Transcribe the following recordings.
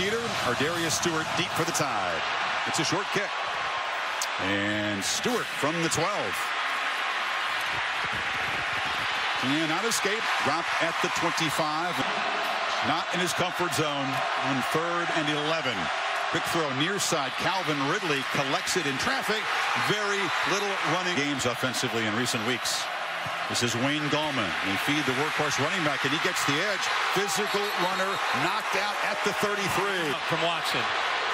Dieter or Darius Stewart deep for the Tide. It's a short kick. And Stewart from the 12. Cannot escape. Drop at the 25. Not in his comfort zone on 3rd and 11. Quick throw near side. Calvin Ridley collects it in traffic. Very little running games offensively in recent weeks. This is Wayne Gallman. They feed the workhorse running back, and he gets the edge. Physical runner knocked out at the 33. From Watson.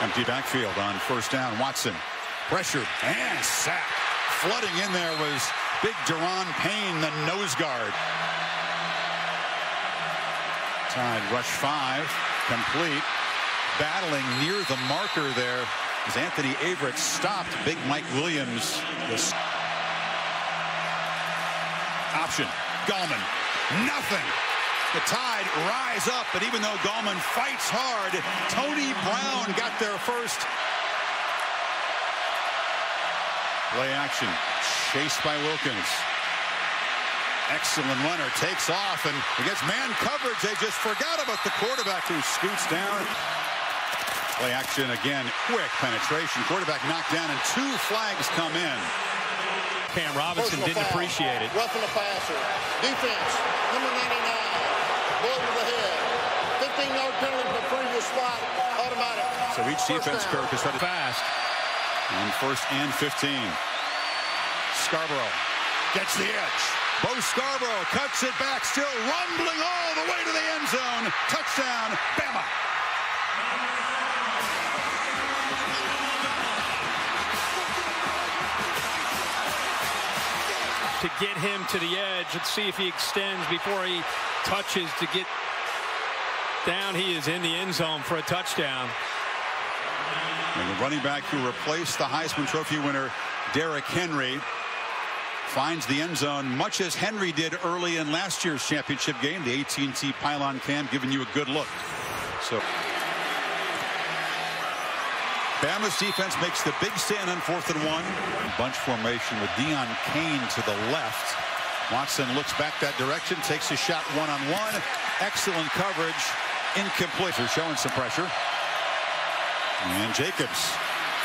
Empty backfield on 1st down. Watson pressured and sacked. Flooding in there was big Deron Payne, the nose guard. Tide rush 5, complete. Battling near the marker there as Anthony Averett stopped big Mike Williams. This option. Gallman. Nothing. The Tide rise up, but even though Gallman fights hard, Tony Brown got there first. Play action. Chased by Wilkins. Excellent runner. Takes off and against man coverage. They just forgot about the quarterback who scoots down. Play action again. Quick penetration. Quarterback knocked down and 2 flags come in. Cam Robinson didn't appreciate it. Roughing the passer. Defense, number 99. Ball to the head. 15-yard penalty for previous spot. Automatic. So each defense, Kirk, is started Fast. on 1st and 15. Scarborough gets the edge. Bo Scarborough cuts it back, still rumbling all the way to the end zone. Touchdown, Bama. To get him to the edge. Let's see if he extends before he touches to get down. He is in the end zone for a touchdown. And the running back who replaced the Heisman Trophy winner, Derrick Henry, finds the end zone, much as Henry did early in last year's championship game. The AT&T pylon cam giving you a good look. So Bama's defense makes the big stand on 4th and 1. Bunch formation with Deion Kane to the left. Watson looks back that direction, takes a shot one-on-one. Excellent coverage. Incomplete. They're showing some pressure. And Jacobs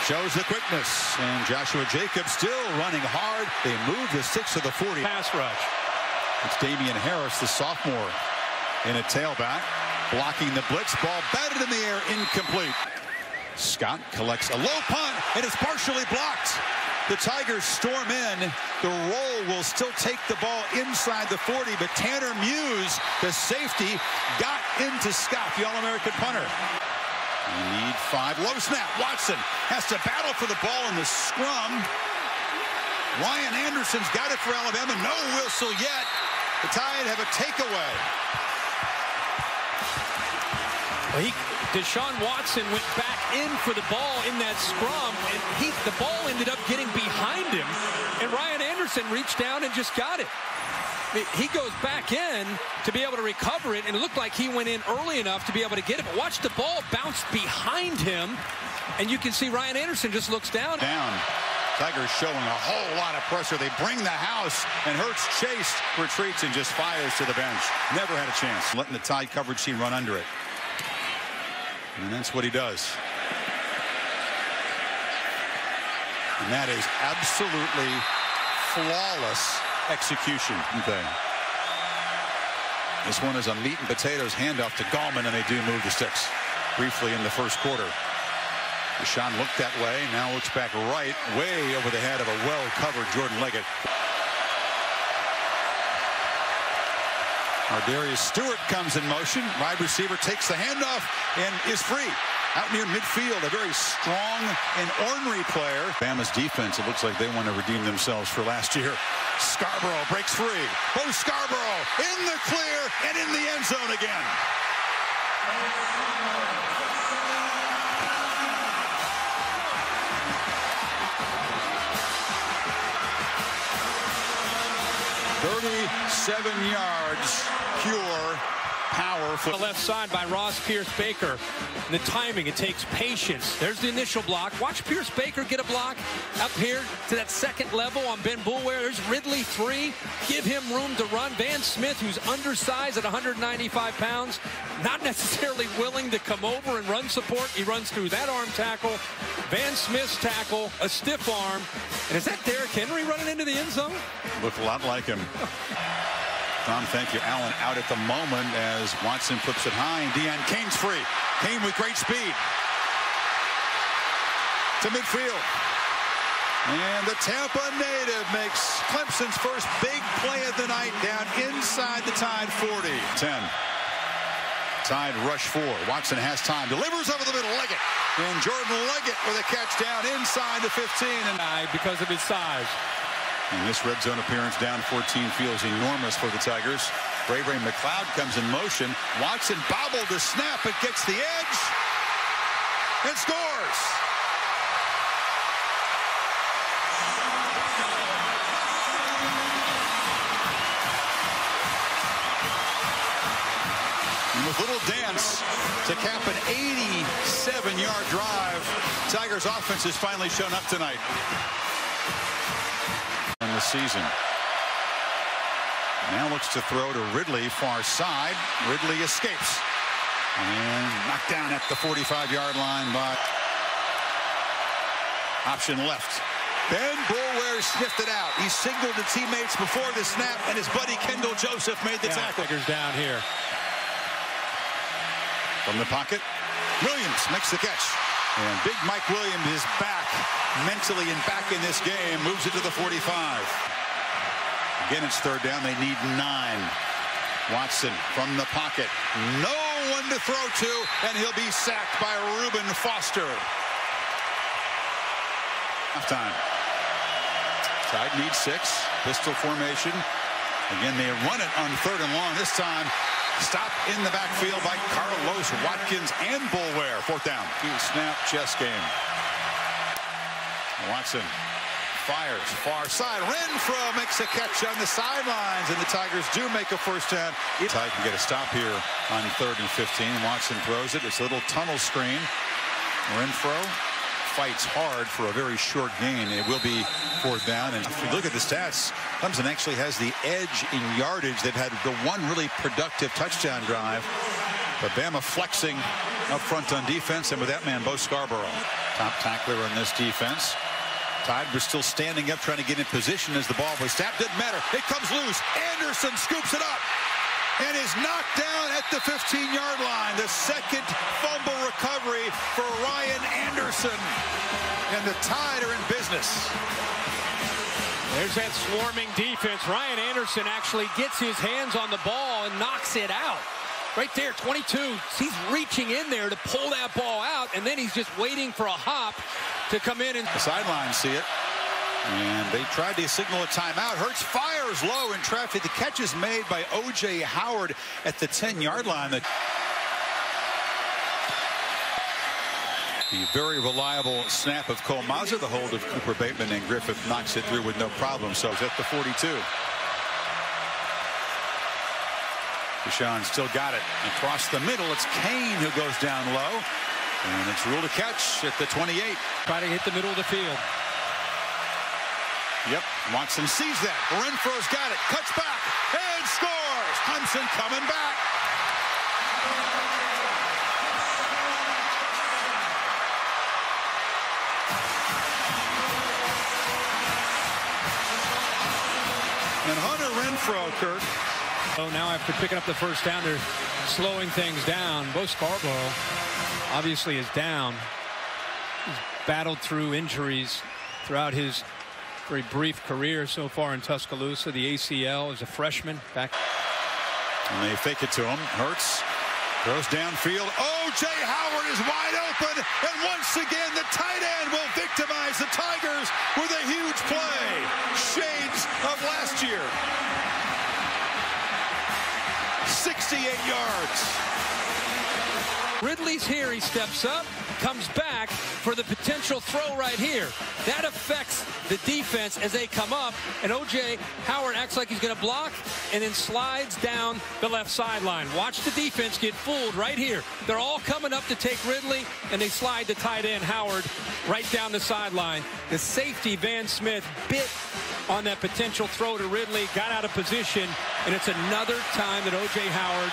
shows the quickness. And Joshua Jacobs still running hard. They move the 6 of the 40. Pass rush. It's Damian Harris, the sophomore, in a tailback. Blocking the blitz. Ball batted in the air. Incomplete. Scott collects a low punt, and it's partially blocked. The Tigers storm in. The roll will still take the ball inside the 40, but Tanner Muse, the safety, got into Scott, the All-American punter. We need 5. Low snap. Watson has to battle for the ball in the scrum. Ryan Anderson's got it for Alabama. No whistle yet. The Tide have a takeaway. Deshaun Watson went back in for the ball in that scrum, and the ball ended up getting behind him, and Ryan Anderson reached down and just got it. He goes back in to be able to recover it, and it looked like he went in early enough to be able to get it, but watch the ball bounce behind him, and you can see Ryan Anderson just looks down. Tigers showing a whole lot of pressure. They bring the house, and Hurts chased, retreats, and just fires to the bench. Never had a chance. Letting the Tide coverage team run under it. And that's what he does. And that is absolutely flawless execution. This one is a meat and potatoes handoff to Gallman, and they do move the sticks briefly in the first quarter. Deshaun looked that way, now looks back right, way over the head of a well-covered Jordan Leggett. Darius Stewart comes in motion. Wide receiver takes the handoff and is free. Out near midfield, a very strong and ornery player. Bama's defense, it looks like they want to redeem themselves for last year. Scarborough breaks free. Bo Scarborough in the clear and in the end zone again. .37 yards, pure power. The left side by Ross Pierce-Baker. The timing, it takes patience. There's the initial block. Watch Pierce-Baker get a block up here to that second level on Ben Boulware. There's Ridley, 3. Give him room to run. Van Smith, who's undersized at 195 pounds, not necessarily willing to come over and run support. He runs through that arm tackle. Van Smith's tackle, a stiff arm. And is that Derrick Henry running into the end zone? Looked a lot like him. Tom, thank you. Allen out at the moment as Watson flips it high, and Deion Kane's free. Kane with great speed to midfield. And the Tampa native makes Clemson's first big play of the night down inside the Tide 40. 10. Tide rush 4. Watson has time. Delivers over the middle. Leggett. And Jordan Leggett with a catch down inside the 15. And because of his size. And this red zone appearance down 14 feels enormous for the Tigers. Ray McLeod comes in motion. Watson bobbled the snap. It gets the edge. And scores. And with little dance to cap an 87-yard drive, Tigers offense has finally shown up tonight. In the season. Now looks to throw to Ridley, far side. Ridley escapes. And knocked down at the 45-yard line by option left. Ben Boulware sniffed it out. He signaled to teammates before the snap, and his buddy Kendall Joseph made the tackle. Tigers down here. From the pocket, Williams makes the catch. And big Mike Williams is back mentally and back in this game. Moves it to the 45. Again, it's third down. They need 9. Watson from the pocket. No one to throw to, and he'll be sacked by Reuben Foster. Halftime. Tide needs 6. Pistol formation. Again, they run it on 3rd and long. This time, stopped in the backfield by Carlos Watkins and Boulware. 4th down. Snap, chess game. Watson fires far side. Renfro makes a catch on the sidelines, and the Tigers do make a first down. Tide can get a stop here on 3rd and 15. Watson throws it. It's a little tunnel screen. Renfro fights hard for a very short gain. It will be 4th down. And if you look at the stats, Clemson actually has the edge in yardage. They've had the one really productive touchdown drive. But Bama flexing up front on defense, and with that man, Bo Scarborough. Top tackler on this defense. Tide was still standing up, trying to get in position as the ball was snapped. Didn't matter. It comes loose. Anderson scoops it up and is knocked down at the 15-yard line. The second fumble recovery for Ryan Anderson. And the Tide are in business. There's that swarming defense. Ryan Anderson actually gets his hands on the ball and knocks it out. Right there, 22. He's reaching in there to pull that ball out, and then he's just waiting for a hop to come in. And the sidelines see it. And they tried to signal a timeout. Hurts fires low in traffic. The catch is made by O.J. Howard at the 10-yard line. The very reliable snap of Cole Mazza. The hold of Cooper Bateman, and Griffith knocks it through with no problem. So it's at the 42. Deshaun still got it. Across the middle, it's Kane who goes down low. And it's ruled a catch at the 28. Try to hit the middle of the field. Yep, Watson sees that. Renfro's got it. Cuts back and scores. Clemson coming back. And Hunter Renfro, Kurt. Oh, now after picking up the first down, they're slowing things down. Bo Scarborough obviously is down. He's battled through injuries throughout his very brief career so far in Tuscaloosa. The ACL as a freshman back. And they fake it to him. Hurts throws downfield. O.J. Howard is wide open. And once again, the tight end will victimize the Tigers with a huge play. Shades of last year. 68 yards. Ridley's here. He steps up, comes back for the potential throw right here. That affects the defense as they come up, and O.J. Howard acts like he's going to block and then slides down the left sideline. Watch the defense get fooled right here. They're all coming up to take Ridley, and they slide the tight end Howard right down the sideline. The safety, Van Smith, bit on that potential throw to Ridley, got out of position, and it's another time that O.J. Howard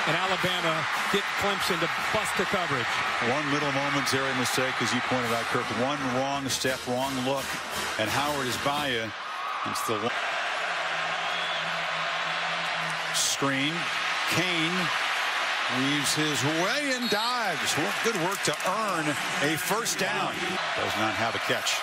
and Alabama get Clemson to bust the coverage. One little momentary mistake, as you pointed out, Kirk. One wrong step, wrong look, and Howard is by you. It's the screen. Kane weaves his way and dives. Good work to earn a first down. Does not have a catch.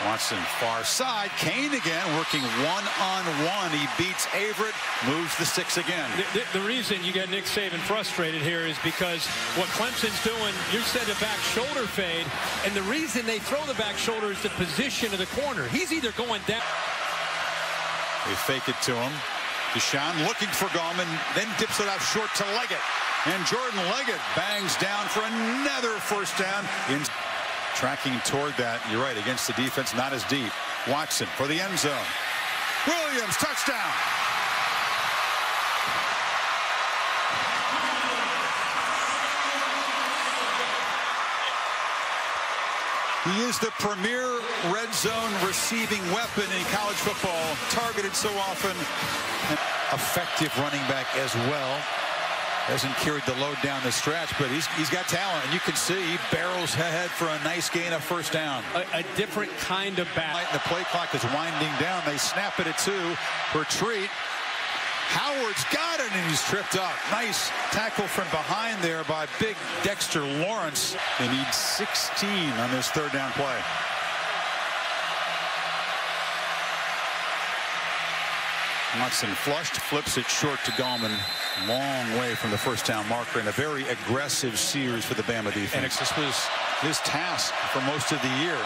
Watson, far side. Kane again working one-on-one. He beats Averett, moves the sticks again. The reason you got Nick Saban frustrated here is because what Clemson's doing, you said the back shoulder fade, and the reason they throw the back shoulder is the position of the corner. He's either going down. They fake it to him. Deshaun looking for Gallman, then dips it off short to Leggett. And Jordan Leggett bangs down for another first down. Tracking toward that, you're right, against the defense, not as deep. Watson for the end zone. Williams, touchdown. He is the premier red zone receiving weapon in college football, targeted so often. Effective running back as well. Hasn't carried the load down the stretch, but he's got talent, and you can see he barrels ahead for a nice gain of first down. A different kind of bat. The play clock is winding down. They snap it at 2. Retreat. Howard's got it, and he's tripped up. Nice tackle from behind there by big Dexter Lawrence. They need 16 on this third down play. Watson flushed, flips it short to Gallman. Long way from the first down marker, and a very aggressive series for the Bama defense. And this was his task for most of the year.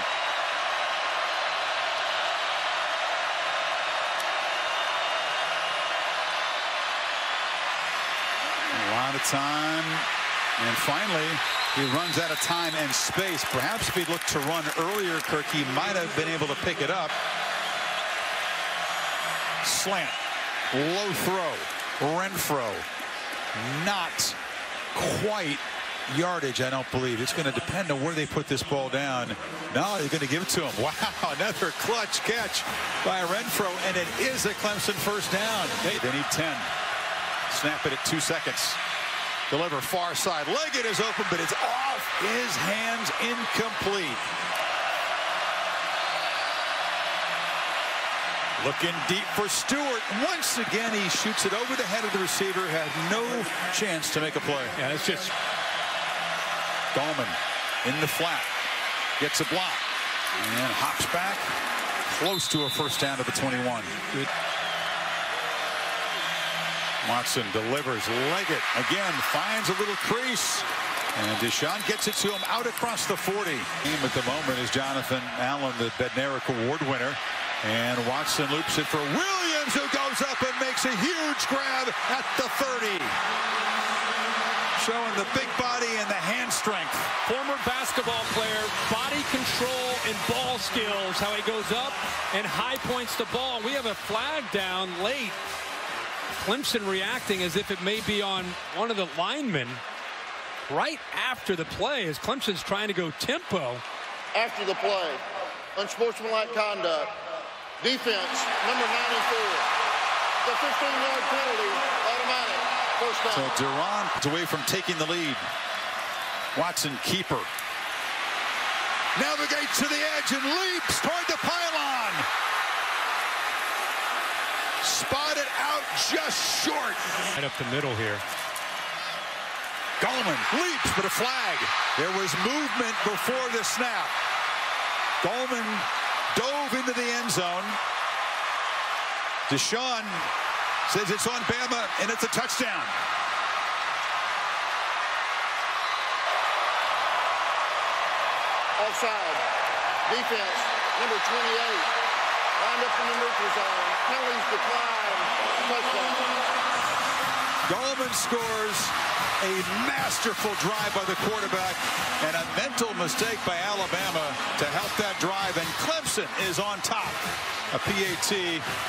A lot of time, and finally he runs out of time and space. Perhaps if he looked to run earlier, Kirk, he might have been able to pick it up. Slant, low throw. Renfro, not quite yardage, I don't believe. It's going to depend on where they put this ball down. No, they're going to give it to him. Wow, another clutch catch by Renfro, and it is a Clemson first down. They need 10. Snap it at 2 seconds. Deliver far side. Leggett is open, but it's off his hands, incomplete. Looking deep for Stewart. Once again, he shoots it over the head of the receiver. Had no chance to make a play. Yeah, it's just Gallman in the flat. Gets a block. And hops back. Close to a first down to the 21. Good. Watson delivers. Leggett again finds a little crease. And Deshaun gets it to him out across the 40. At the moment is Jonathan Allen, the Bednarik Award winner. And Watson loops it for Williams, who goes up and makes a huge grab at the 30. Showing the big body and the hand strength. Former basketball player, body control and ball skills. How he goes up and high points the ball. We have a flag down late. Clemson reacting as if it may be on one of the linemen right after the play as Clemson's trying to go tempo. After the play, unsportsmanlike conduct. Defense, number 94. The 15-yard penalty, automatic, first down. So Durant away from taking the lead. Watson, keeper. Navigates to the edge and leaps toward the pylon. Spotted out just short. Right up the middle here. Gallman leaps, but a flag. There was movement before the snap. Gallman dove into the end zone. Deshaun says it's on Bama, and it's a touchdown. Offside. Defense, number 28. Lined up in the neutral zone. Penalties decline. Touchdown. Gallman scores a masterful drive by the quarterback and a mental mistake by Alabama to help that drive, and Clemson is on top. A PAT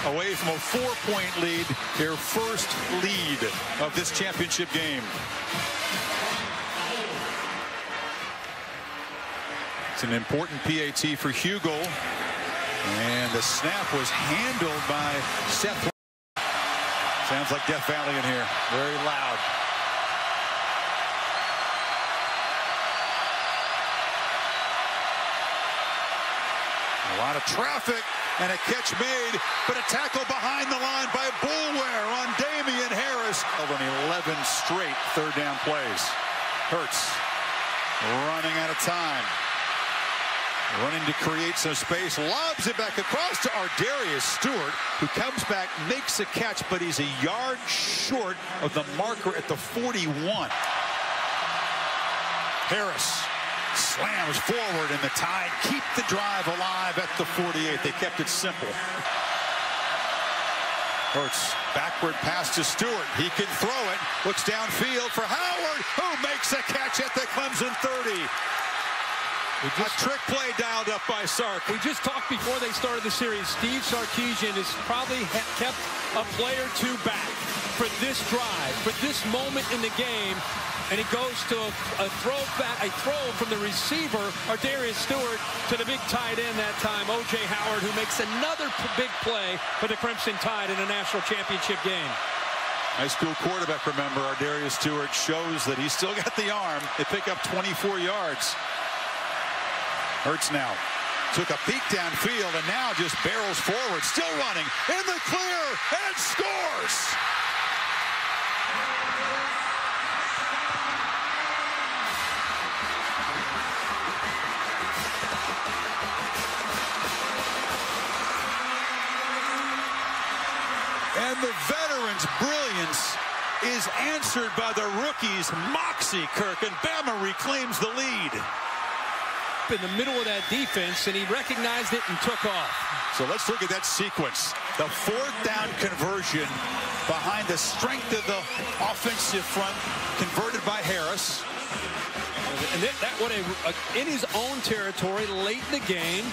away from a 4-point lead, their first lead of this championship game. It's an important PAT for Hugel, and the snap was handled by Seth. Sounds like Death Valley in here. Very loud. A lot of traffic and a catch made, but a tackle behind the line by Boulware on Damian Harris. On 11 straight third down plays. Hurts running out of time. Running to create some space, lobs it back across to Ardarius Stewart, who comes back, makes a catch, but he's a yard short of the marker at the 41. Harris slams forward, and the Tide keep the drive alive at the 48. They kept it simple. Hurts, backward pass to Stewart. He can throw it. Looks downfield for Howard, who makes a catch at the Clemson 30. A trick play dialed up by Sark. We just talked before they started the series. Steve Sarkisian has probably kept a play or two back for this drive, for this moment in the game. And he goes to a throw from the receiver, Ardarius Stewart, to the big tight end that time, O.J. Howard, who makes another big play for the Crimson Tide in a national championship game. High school quarterback, remember, Ardarius Stewart shows that he's still got the arm. They pick up 24 yards. Hurts now took a peek downfield and now just barrels forward, still running in the clear and scores. And the veterans' brilliance is answered by the rookies' moxie. Kirk, and Bama reclaims the lead. In the middle of that defense, and he recognized it and took off. So let's look at that sequence. The fourth down conversion behind the strength of the offensive front, converted by Harris. And in his own territory late in the game.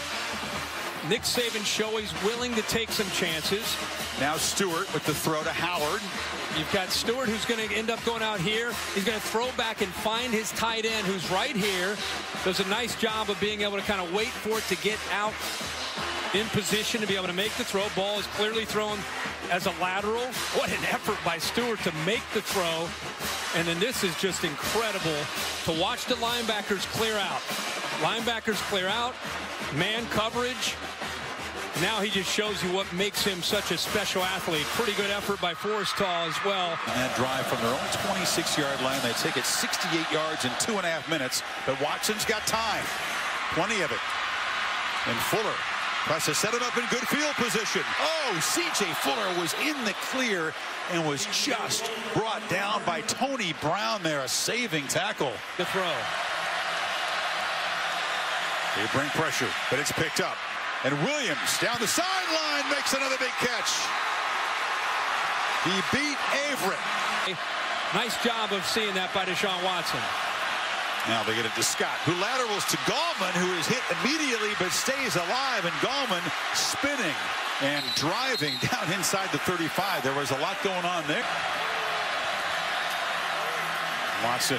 Nick Saban show he's willing to take some chances. Now Stewart with the throw to Howard. You've got Stewart, who's going to end up going out here. He's going to throw back and find his tight end, who's right here. Does a nice job of being able to kind of wait for it to get out in position to be able to make the throw. Ball is clearly thrown as a lateral. What an effort by Stewart to make the throw. And then this is just incredible to watch the linebackers clear out. Linebackers clear out, man coverage. Now he just shows you what makes him such a special athlete. Pretty good effort by Forrestall as well. And that drive from their own 26-yard line, they take it 68 yards in 2.5 minutes. But Watson's got time, plenty of it. And Fuller tries to set him up in good field position. Oh, C.J. Fuller was in the clear and was just brought down by Tony Brown there, a saving tackle. The throw. They bring pressure, but it's picked up. And Williams down the sideline makes another big catch. He beat Averett. Nice job of seeing that by Deshaun Watson. Now they get it to Scott, who laterals to Gallman, who is hit immediately but stays alive. And Gallman spinning and driving down inside the 35. There was a lot going on there. Watson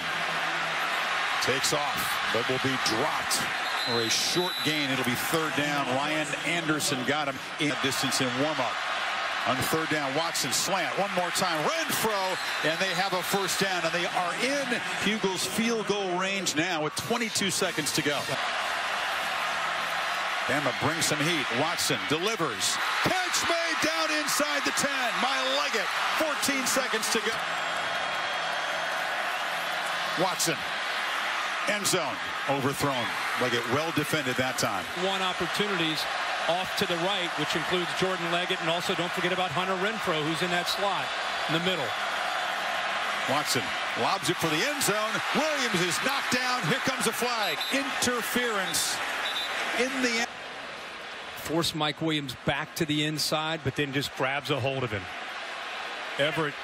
takes off, but will be dropped. Or a short gain. It'll be third down. Ryan Anderson got him in distance in warm-up. On third down, Watson slant one more time. Renfro, and they have a first down, and they are in Hugel's field goal range now with 22 seconds to go. Bama brings some heat. Watson delivers. Catch made down inside the 10. My Leggett. 14 seconds to go. Watson. End zone. Overthrown. Leggett well defended that time. One opportunities off to the right, which includes Jordan Leggett, and also don't forget about Hunter Renfro, who's in that slot in the middle. Watson lobs it for the end zone. Williams is knocked down. Here comes a flag. Interference in the end. Force Mike Williams back to the inside, but then just grabs a hold of him. Everett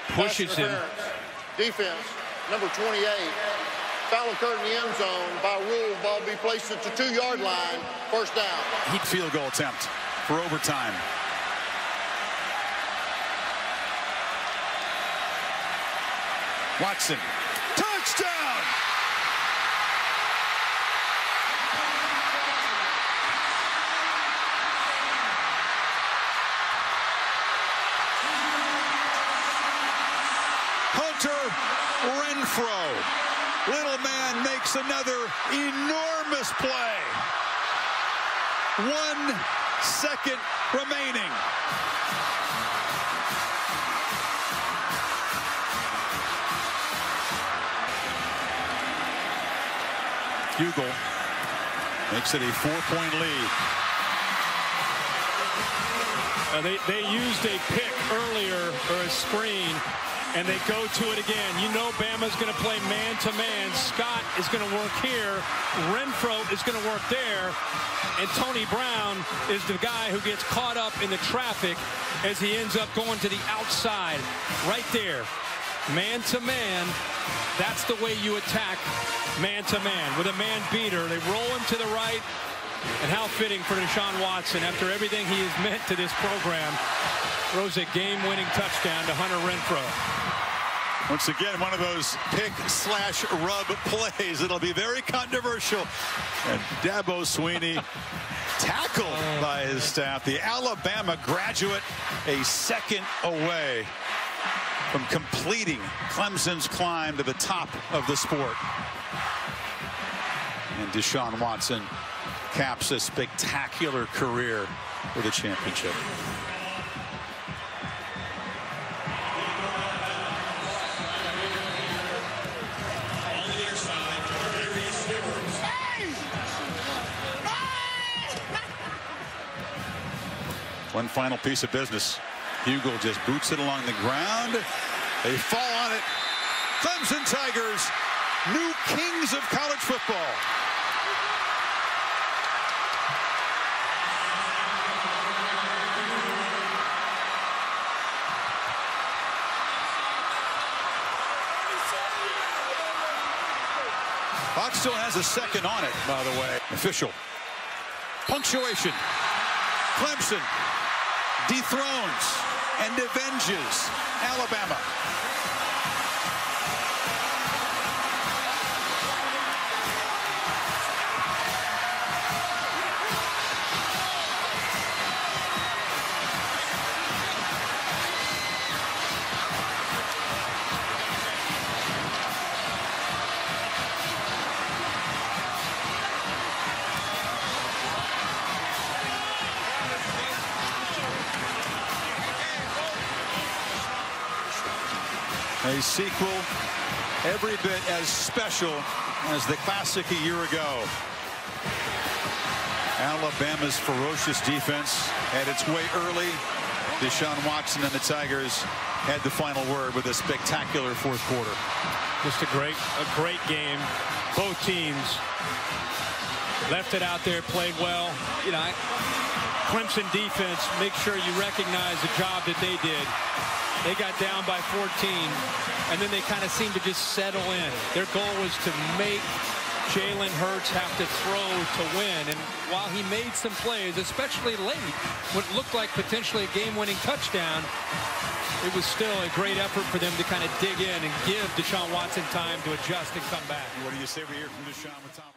pushes him. Defense, number 28. Foul occurred in the end zone. By rule, ball be placed at the 2-yard line. First down. Field goal attempt for overtime. Watson. Touchdown! Hunter Renfrow. Little man makes another enormous play. 1 second remaining. Hugel makes it a 4-point lead. They used a pick earlier, or a screen, and they go to it again. You know Bama's going to play man-to-man. Scott is going to work here. Renfrow is going to work there. And Tony Brown is the guy who gets caught up in the traffic as he ends up going to the outside. Right there. Man-to-man. That's the way you attack man-to-man. With a man beater, they roll him to the right. And how fitting for Deshaun Watson, after everything he has meant to this program, throws a game-winning touchdown to Hunter Renfrow. Once again, one of those pick/rub plays. It'll be very controversial. And Dabo Swinney tackled by his staff. The Alabama graduate a second away from completing Clemson's climb to the top of the sport. And Deshaun Watson caps a spectacular career with a championship. One final piece of business. Hugel just boots it along the ground. They fall on it. Clemson Tigers, new kings of college football. Fox still has a second on it, by the way. Official punctuation. Clemson dethrones and avenges Alabama. A sequel every bit as special as the classic a year ago. Alabama's ferocious defense had its way early. Deshaun Watson and the Tigers had the final word with a spectacular fourth quarter. Just a great game. Both teams left it out there, played well. You know, Clemson defense, make sure you recognize the job that they did. They got down by 14, and then they kind of seemed to just settle in. Their goal was to make Jalen Hurts have to throw to win. And while he made some plays, especially late, what looked like potentially a game-winning touchdown, it was still a great effort for them to kind of dig in and give Deshaun Watson time to adjust and come back. What do you say we hear from Deshaun with Tom?